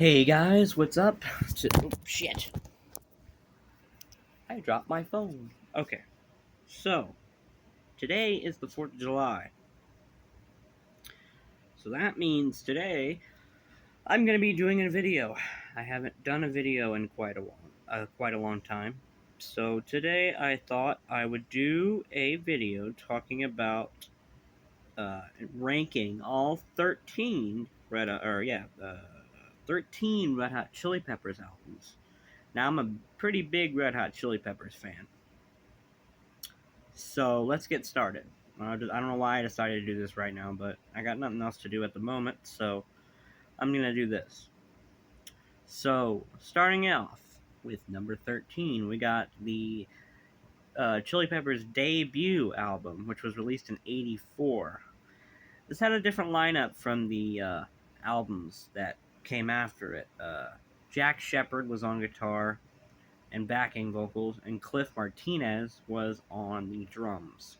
Hey guys, what's up? Oh, shit. I dropped my phone. Okay, so today is the 4th of July. So that means today I'm going to be doing a video. I haven't done a video in quite a long time. So today I thought I would do a video talking about ranking all 13 Red Hot Chili Peppers albums. Now I'm a pretty big Red Hot Chili Peppers fan. So let's get started. I don't know why I decided to do this right now, but I got nothing else to do at the moment, so I'm going to do this. So, starting off with number 13, we got the Chili Peppers debut album, which was released in '84. This had a different lineup from the albums that came after it. Jack Shepard was on guitar and backing vocals, and Cliff Martinez was on the drums.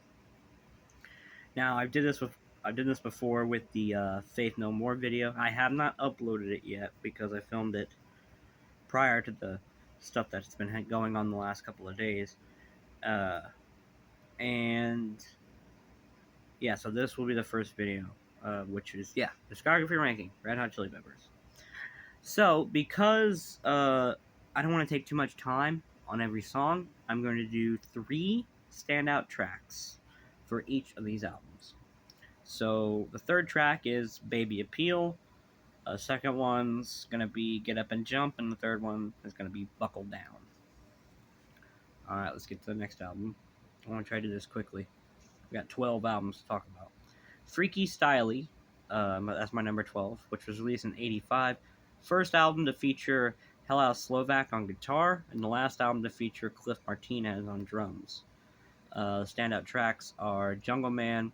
Now I've did this before with the Faith No More video. I have not uploaded it yet because I filmed it prior to the stuff that's been going on the last couple of days. And yeah, so this will be the first video, which is discography ranking Red Hot Chili Peppers. So because I don't want to take too much time on every song, I'm going to do 3 standout tracks for each of these albums. So the third track is Baby Appeal. Second one's going to be Get Up and Jump, and the third one is going to be Buckle Down. Alright, let's get to the next album. I want to try to do this quickly. We got 12 albums to talk about. Freaky Styley, that's my number 12, which was released in '85. First album to feature Helaus Slovak on guitar, and the last album to feature Cliff Martinez on drums. Standout tracks are Jungle Man,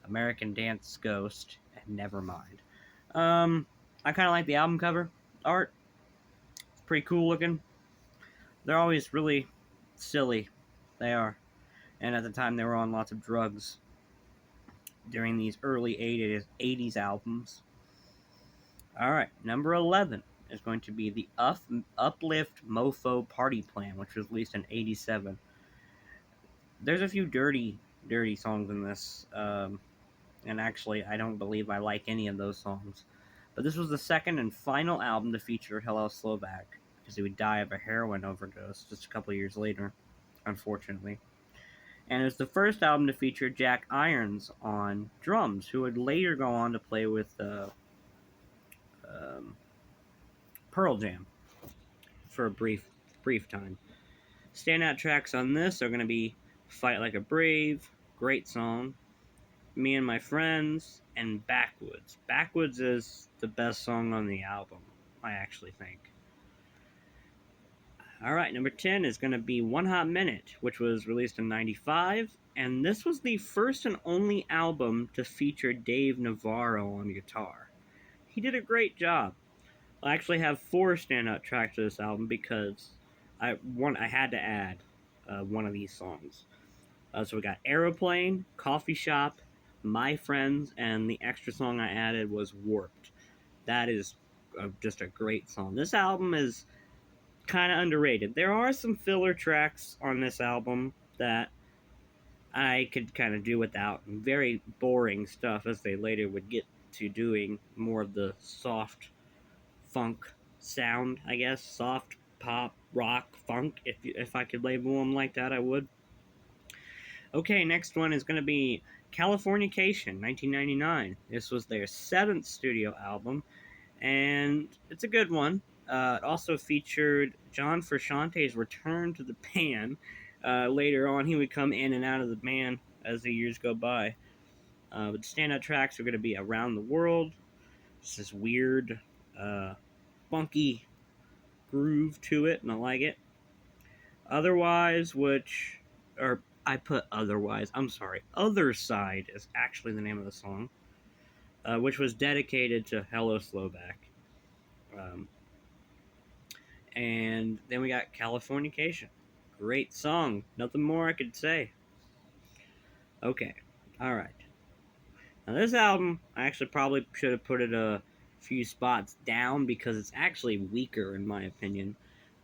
American Dance Ghost, and Nevermind. I kind of like the album cover art. It's pretty cool looking. They're always really silly. They are. And at the time, they were on lots of drugs during these early '80s albums. All right, number 11 is going to be the Uplift Mofo Party Plan, which was released in '87. There's a few dirty songs in this. And actually, I don't believe I like any of those songs. But this was the second and final album to feature Helaus Slovak, because he would die of a heroin overdose just a couple years later, unfortunately. And it was the first album to feature Jack Irons on drums, who would later go on to play with Pearl Jam for a brief time. Standout tracks on this are going to be Fight Like a Brave, great song, Me and My Friends, and Backwoods. Backwoods is the best song on the album, I actually think. Alright, number 10 is going to be One Hot Minute, which was released in '95, and this was the first and only album to feature Dave Navarro on guitar. He did a great job. I actually have 4 standout tracks to this album because I had to add one of these songs. So we got Aeroplane, Coffee Shop, My Friends, and the extra song I added was Warped. That is just a great song. This album is kind of underrated. There are some filler tracks on this album that I could kind of do without. Very boring stuff, as they later would get to doing more of the soft funk sound, I guess. Soft pop, rock, funk. If I could label them like that, I would. Okay, next one is going to be Californication, 1999. This was their 7th studio album, and it's a good one. It also featured John Frusciante's return to the band. Later on, he would come in and out of the band as the years go by. But the standout tracks are going to be Around the World. It's this weird, funky groove to it, and I like it. Otherwise, I'm sorry. Other Side is actually the name of the song, which was dedicated to Helaus Slovak. And then we got Californication. Great song. Nothing more I could say. Okay. Alright. Now this album, I actually probably should have put it few spots down because it's actually weaker in my opinion.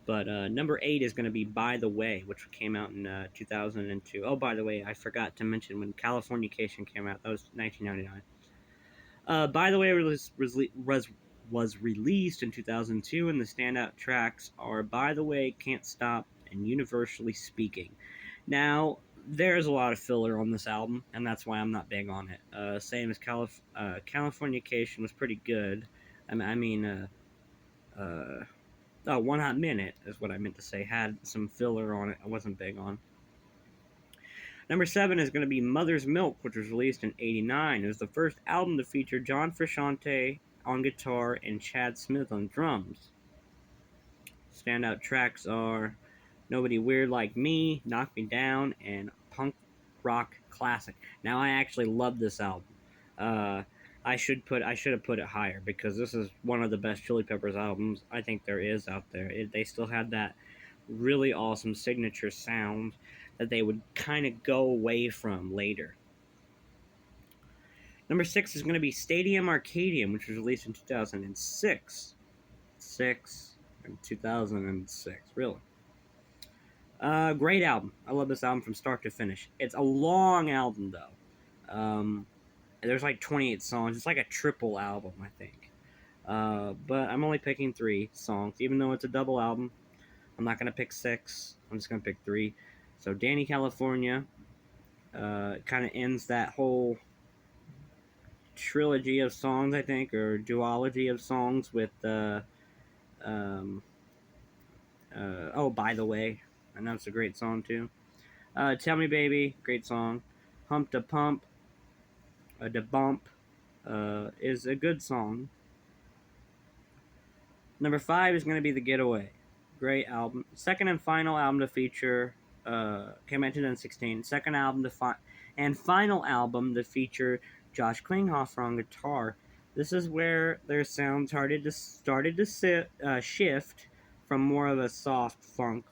But number 8 is going to be By the Way, which came out in 2002. Oh, by the way, I forgot to mention when Californication came out. That was 1999. By the Way was released in 2002, and the standout tracks are By the Way, Can't Stop, and Universally Speaking. Now, there's a lot of filler on this album, and that's why I'm not big on it. Same as Californication was pretty good. Oh, One Hot Minute is what I meant to say. Had some filler on it. I wasn't big on. Number 7 is going to be Mother's Milk, which was released in '89. It was the first album to feature John Frusciante on guitar and Chad Smith on drums. Standout tracks are Nobody Weird Like Me, Knock Me Down, and Punk Rock Classic. Now, I actually love this album. I should have put it higher because this is one of the best Chili Peppers albums I think there is out there. They still had that really awesome signature sound that they would kind of go away from later. Number 6 is going to be Stadium Arcadium, which was released in 2006. 2006, really. Great album. I love this album from start to finish. It's a long album, though. There's like 28 songs. It's like a triple album, I think. But I'm only picking 3 songs, even though it's a double album. I'm not going to pick 6. I'm just going to pick 3. So Danny California kind of ends that whole trilogy of songs, I think, or duology of songs with oh, By the Way. I know it's a great song, too. Tell Me Baby, great song. Hump to Pump, Da Bump, is a good song. Number 5 is going to be The Getaway. Great album. Second and final album to feature, came out in 2016. Second album and final album to feature Josh Klinghoffer on guitar. This is where their sound started to shift from more of a soft funk